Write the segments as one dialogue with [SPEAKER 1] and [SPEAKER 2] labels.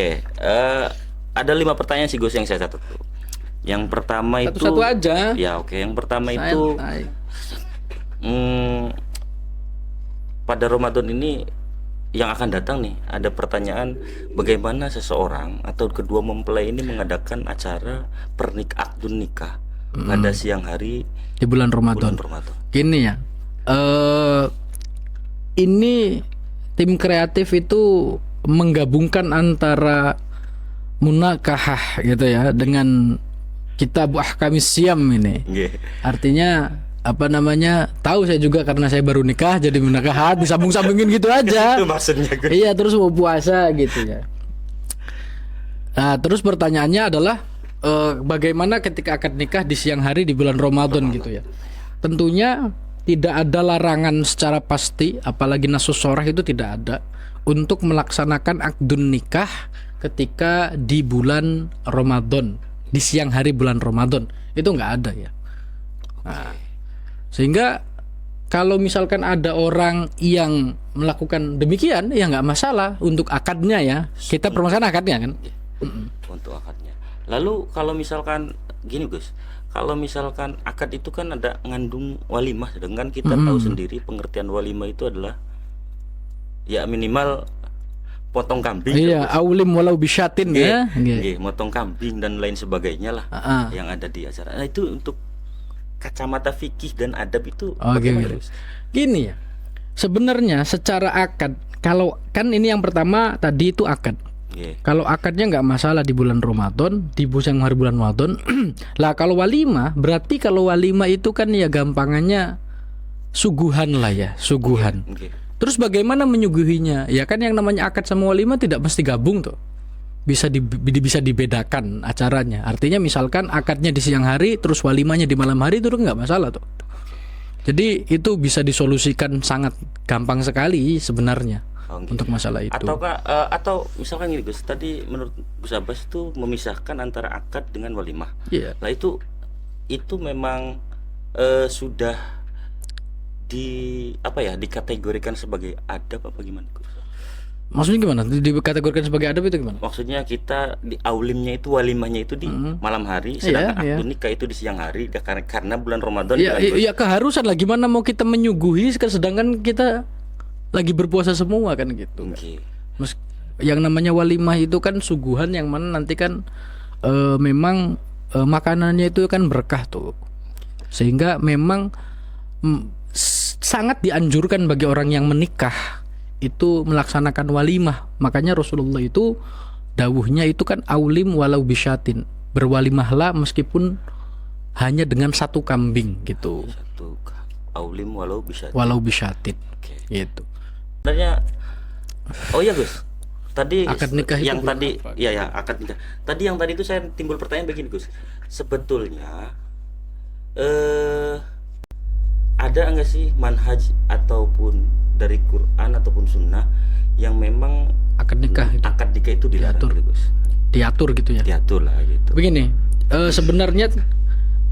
[SPEAKER 1] Oke, ada 5 pertanyaan sih Gus yang saya catat tuh. Yang pertama itu
[SPEAKER 2] Satu-satu aja.
[SPEAKER 1] Ya oke, yang pertama itu
[SPEAKER 2] Santai.
[SPEAKER 1] Pada Ramadan ini yang akan datang nih, ada pertanyaan bagaimana seseorang atau kedua mempelai ini mengadakan acara akdun nikah pada siang hari
[SPEAKER 2] Di bulan Ramadan. Gini ya, ini tim kreatif itu menggabungkan antara munakahah gitu ya dengan kitab ahkamis siyam ini.
[SPEAKER 1] Nggih.
[SPEAKER 2] Artinya apa namanya? Tahu saya juga karena saya baru nikah jadi munakahat disambung-sambungin gitu aja.
[SPEAKER 1] Itu maksudnya Gus.
[SPEAKER 2] Iya, terus mau puasa gitu ya. Nah, terus pertanyaannya adalah bagaimana ketika akad nikah di siang hari di bulan Ramadan gitu ya. Tentunya tidak ada larangan secara pasti, apalagi nasus sharah itu tidak ada untuk melaksanakan akdun nikah ketika di bulan Ramadan, di siang hari bulan Ramadan. Itu nggak ada ya. Nah, sehingga kalau misalkan ada orang yang melakukan demikian, ya nggak masalah untuk akadnya ya. Kita permasalahan akadnya kan.
[SPEAKER 1] Untuk akadnya. Lalu kalau misalkan gini Gus, kalau misalkan akad itu kan ada ngandung walimah, sedangkan kita tahu sendiri pengertian walimah itu adalah ya minimal potong kambing.
[SPEAKER 2] Iya, aulim walau bisyatin ya.
[SPEAKER 1] Nggih, motong kambing dan lain sebagainya lah yang ada di acara. Nah, itu untuk kacamata fikih dan adab itu bagaimana, Gus?
[SPEAKER 2] Gini ya. Sebenarnya secara akad, kalau kan ini yang pertama tadi itu akad. Kalau akadnya nggak masalah di bulan Ramadan, di siang hari bulan Ramadan. Lah kalau walimah, berarti kalau walimah itu kan ya gampangannya suguhan lah ya, suguhan. Terus bagaimana menyuguhinya? Ya kan yang namanya akad sama walimah tidak mesti gabung tuh. Bisa dibedakan acaranya. Artinya misalkan akadnya di siang hari, terus walimahnya di malam hari, itu nggak masalah tuh. Jadi itu bisa disolusikan sangat gampang sekali sebenarnya. Untuk masalah itu.
[SPEAKER 1] Atau misalkan gini Gus, tadi menurut Gus Abbas itu memisahkan antara akad dengan walimah.
[SPEAKER 2] Iya.
[SPEAKER 1] Nah itu memang sudah dikategorikan sebagai adab apa gimana Gus?
[SPEAKER 2] Maksudnya gimana? Dikategorikan sebagai adab itu gimana?
[SPEAKER 1] Maksudnya kita di aulimnya itu, walimahnya itu di malam hari, sedangkan akad nikah itu di siang hari karena bulan Ramadan.
[SPEAKER 2] Iya, keharusan lah. Gimana mau kita menyuguhi sedangkan kita lagi berpuasa semua kan gitu. Yang namanya walimah itu kan suguhan yang mana nanti kan memang makanannya itu kan berkah tuh. Sehingga memang sangat dianjurkan bagi orang yang menikah itu melaksanakan walimah. Makanya Rasulullah itu dawuhnya itu kan aulim walau bisyatin. Berwalimahlah meskipun hanya dengan satu kambing gitu.
[SPEAKER 1] Aulim walau bisyatin.
[SPEAKER 2] Walau bisyatin. Gitu.
[SPEAKER 1] Sebenarnya oh ya Gus, tadi
[SPEAKER 2] akad nikah
[SPEAKER 1] yang tadi apa? Ya akad nikah. Tadi yang tadi itu saya timbul pertanyaan begini Gus. Sebetulnya ada enggak sih manhaj ataupun dari Quran ataupun sunnah yang memang
[SPEAKER 2] akad nikah
[SPEAKER 1] itu dilarang gitu, Gus?
[SPEAKER 2] Diatur gitu ya.
[SPEAKER 1] Diatur lah gitu.
[SPEAKER 2] Begini, sebenarnya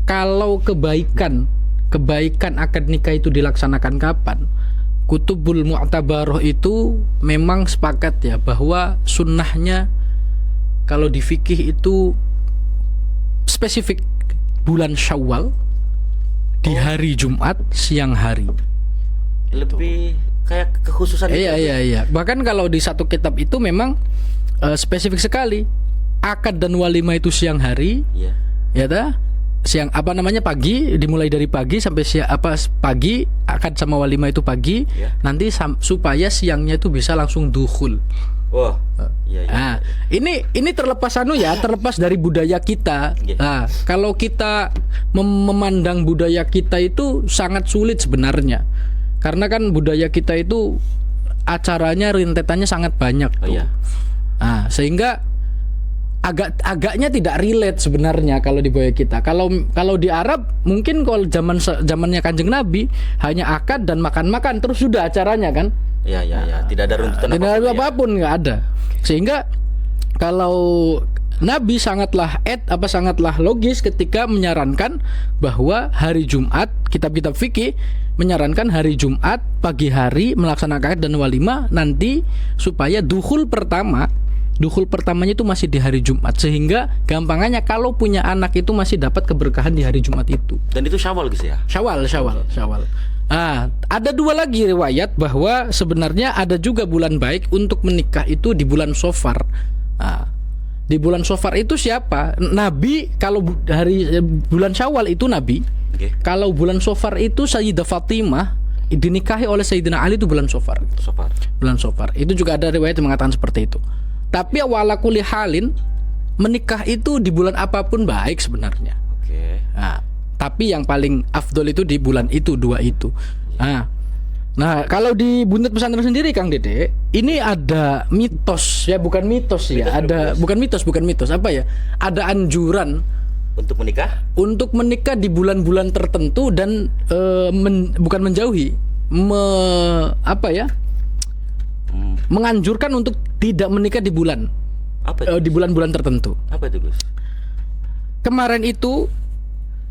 [SPEAKER 2] kalau kebaikan akad nikah itu dilaksanakan kapan? Kutubul Mu'tabaroh itu memang sepakat ya bahwa sunnahnya kalau di fikih itu spesifik bulan Syawal di hari Jumat siang hari.
[SPEAKER 1] Lebih kayak kekhususan.
[SPEAKER 2] Iya. Bahkan kalau di satu kitab itu memang spesifik sekali. Akad dan walimah itu siang hari. Iya. Ya dah. Siang pagi, dimulai dari pagi sampai pagi, akad sama walimah itu pagi. Nanti supaya siangnya itu bisa langsung dukhul.
[SPEAKER 1] Wah.
[SPEAKER 2] Nah, ini terlepas terlepas dari budaya kita. Nah, kalau kita memandang budaya kita itu sangat sulit sebenarnya. Karena kan budaya kita itu acaranya rentetannya sangat banyak tuh. Nah, sehingga agaknya tidak relate sebenarnya kalau di budaya kita. Kalau di Arab mungkin kalau zamannya Kanjeng Nabi hanya akad dan makan-makan terus sudah acaranya kan.
[SPEAKER 1] Ya. Tidak ada runtutan
[SPEAKER 2] apapun nggak ada. Sehingga kalau Nabi sangatlah logis ketika menyarankan bahwa hari Jumat, kitab-kitab fikih menyarankan hari Jumat pagi hari melaksanakan akad dan walimah nanti supaya dukhul pertama dukhul pertamanya itu masih di hari Jumat, sehingga gampangannya kalau punya anak itu masih dapat keberkahan di hari Jumat itu.
[SPEAKER 1] Dan itu Syawal guys ya.
[SPEAKER 2] Syawal. Ada dua lagi riwayat bahwa sebenarnya ada juga bulan baik untuk menikah itu di bulan Safar. Di bulan Safar itu siapa? Nabi. Kalau bulan Syawal itu Nabi. Kalau bulan Safar itu Sayyidah Fatimah dinikahi oleh Sayyidina Ali itu bulan Safar. Bulan Safar. Itu juga ada riwayat yang mengatakan seperti itu. Tapi wala kulli halin, menikah itu di bulan apapun baik sebenarnya. Tapi yang paling afdol itu di bulan itu, dua itu. Nah, kalau di Buntut Pesantren sendiri Kang Dede, ini ada mitos ya, bukan mitos ya. Bukan mitos. Apa ya? Ada anjuran untuk menikah di bulan-bulan tertentu dan bukan menjauhi, menganjurkan untuk tidak menikah di bulan di bulan-bulan tertentu.
[SPEAKER 1] Apa itu Gus?
[SPEAKER 2] Kemarin itu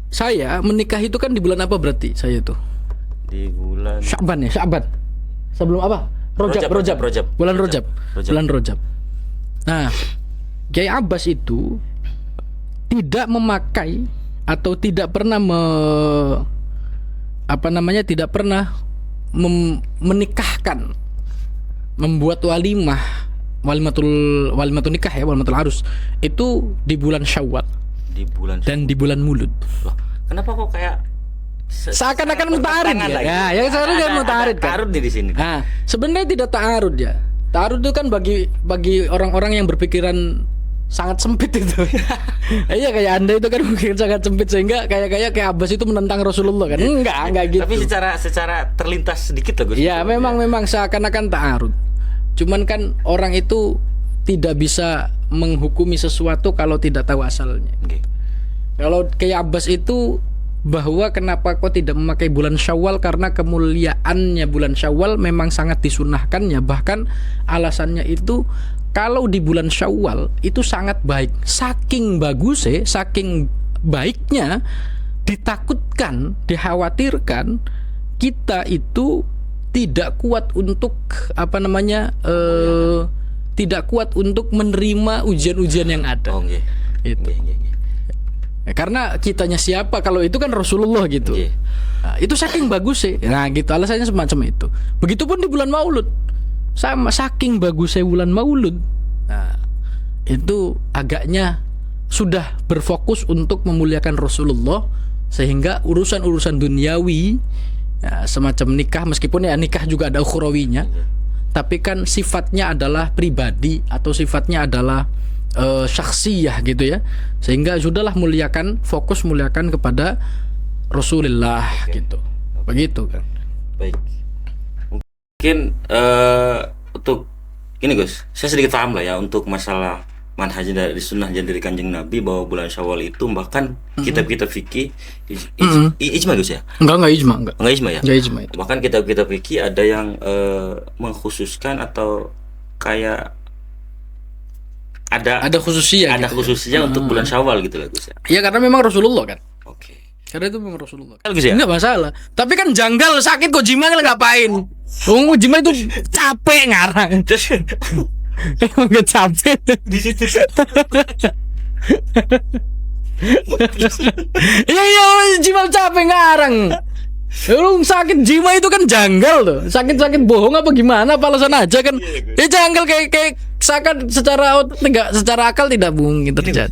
[SPEAKER 2] saya menikah itu kan di bulan apa berarti saya itu?
[SPEAKER 1] Di bulan
[SPEAKER 2] Sya'ban ya, Sya'ban. Sebelum apa? Rojab. Bulan Rojab. Nah, Kiai Abbas itu tidak memakai atau tidak pernah menikahkan, membuat walimatul nikah ya, walimatul arus itu di bulan Syawal. Dan di bulan Mulud.
[SPEAKER 1] Loh, kenapa kok kayak
[SPEAKER 2] seakan-akan muta'arid ya? Ya, seakan-akan muta'arid kan.
[SPEAKER 1] Ta'arud di sini.
[SPEAKER 2] Nah, sebenarnya tidak ta'arud ya. Ta'arud itu kan bagi orang-orang yang berpikiran sangat sempit itu. Iya, kayak Anda itu kan mungkin sangat sempit sehingga kayak Abbas itu menentang Rasulullah kan. Enggak gitu.
[SPEAKER 1] Tapi secara terlintas sedikit lah Gus.
[SPEAKER 2] Ya, memang seakan-akan ta'arud. Cuman kan orang itu tidak bisa menghukumi sesuatu kalau tidak tahu asalnya. Kalau kayak Abbas itu bahwa kenapa kok tidak memakai bulan Syawal, karena kemuliaannya bulan Syawal memang sangat disunahkannya. Bahkan alasannya itu kalau di bulan Syawal itu sangat baik. Saking bagusnya, saking baiknya, ditakutkan, dikhawatirkan kita itu tidak kuat untuk tidak kuat untuk menerima ujian-ujian yang ada. Itu. Karena kitanya siapa kalau itu kan Rasulullah gitu. Nah, itu saking bagus sih. Nah gitu alasannya semacam itu. Begitupun di bulan Maulud, sama saking bagusnya bulan Maulud. Nah itu agaknya sudah berfokus untuk memuliakan Rasulullah, sehingga urusan-urusan duniawi ya, semacam nikah, meskipun ya nikah juga ada ukhrawinya, tapi kan sifatnya adalah pribadi atau sifatnya adalah syakhsiyah gitu ya, sehingga sudahlah fokus muliakan kepada Rasulullah gitu. Begitu kan.
[SPEAKER 1] Baik. Mungkin untuk ini Gus, saya sedikit paham lah ya untuk masalah manhaj dari sunnah dan dari Kanjeng Nabi bahwa bulan Syawal itu bahkan kitab-kitab fikih ijma Gus ya?
[SPEAKER 2] Enggak ijma ya? Enggak ijma itu.
[SPEAKER 1] Bahkan kitab-kitab fikih ada yang mengkhususkan atau kayak ada khususnya untuk bulan Syawal gitu lah Gus ya.
[SPEAKER 2] Ya karena memang Rasulullah kan.
[SPEAKER 1] Oke.
[SPEAKER 2] Karena itu memang Rasulullah.
[SPEAKER 1] Gus ya?
[SPEAKER 2] Enggak masalah. Tapi kan janggal, sakit kok jima ngapain? Jima itu capek ngarang. Emang gak capek
[SPEAKER 1] di situ.
[SPEAKER 2] Iya jima capek ngarang. Lu sakit jima itu kan janggal tuh. Sakit bohong apa gimana? Apa alasan aja kan? Ya janggal kayak secara akal tidak mungkin terjadi.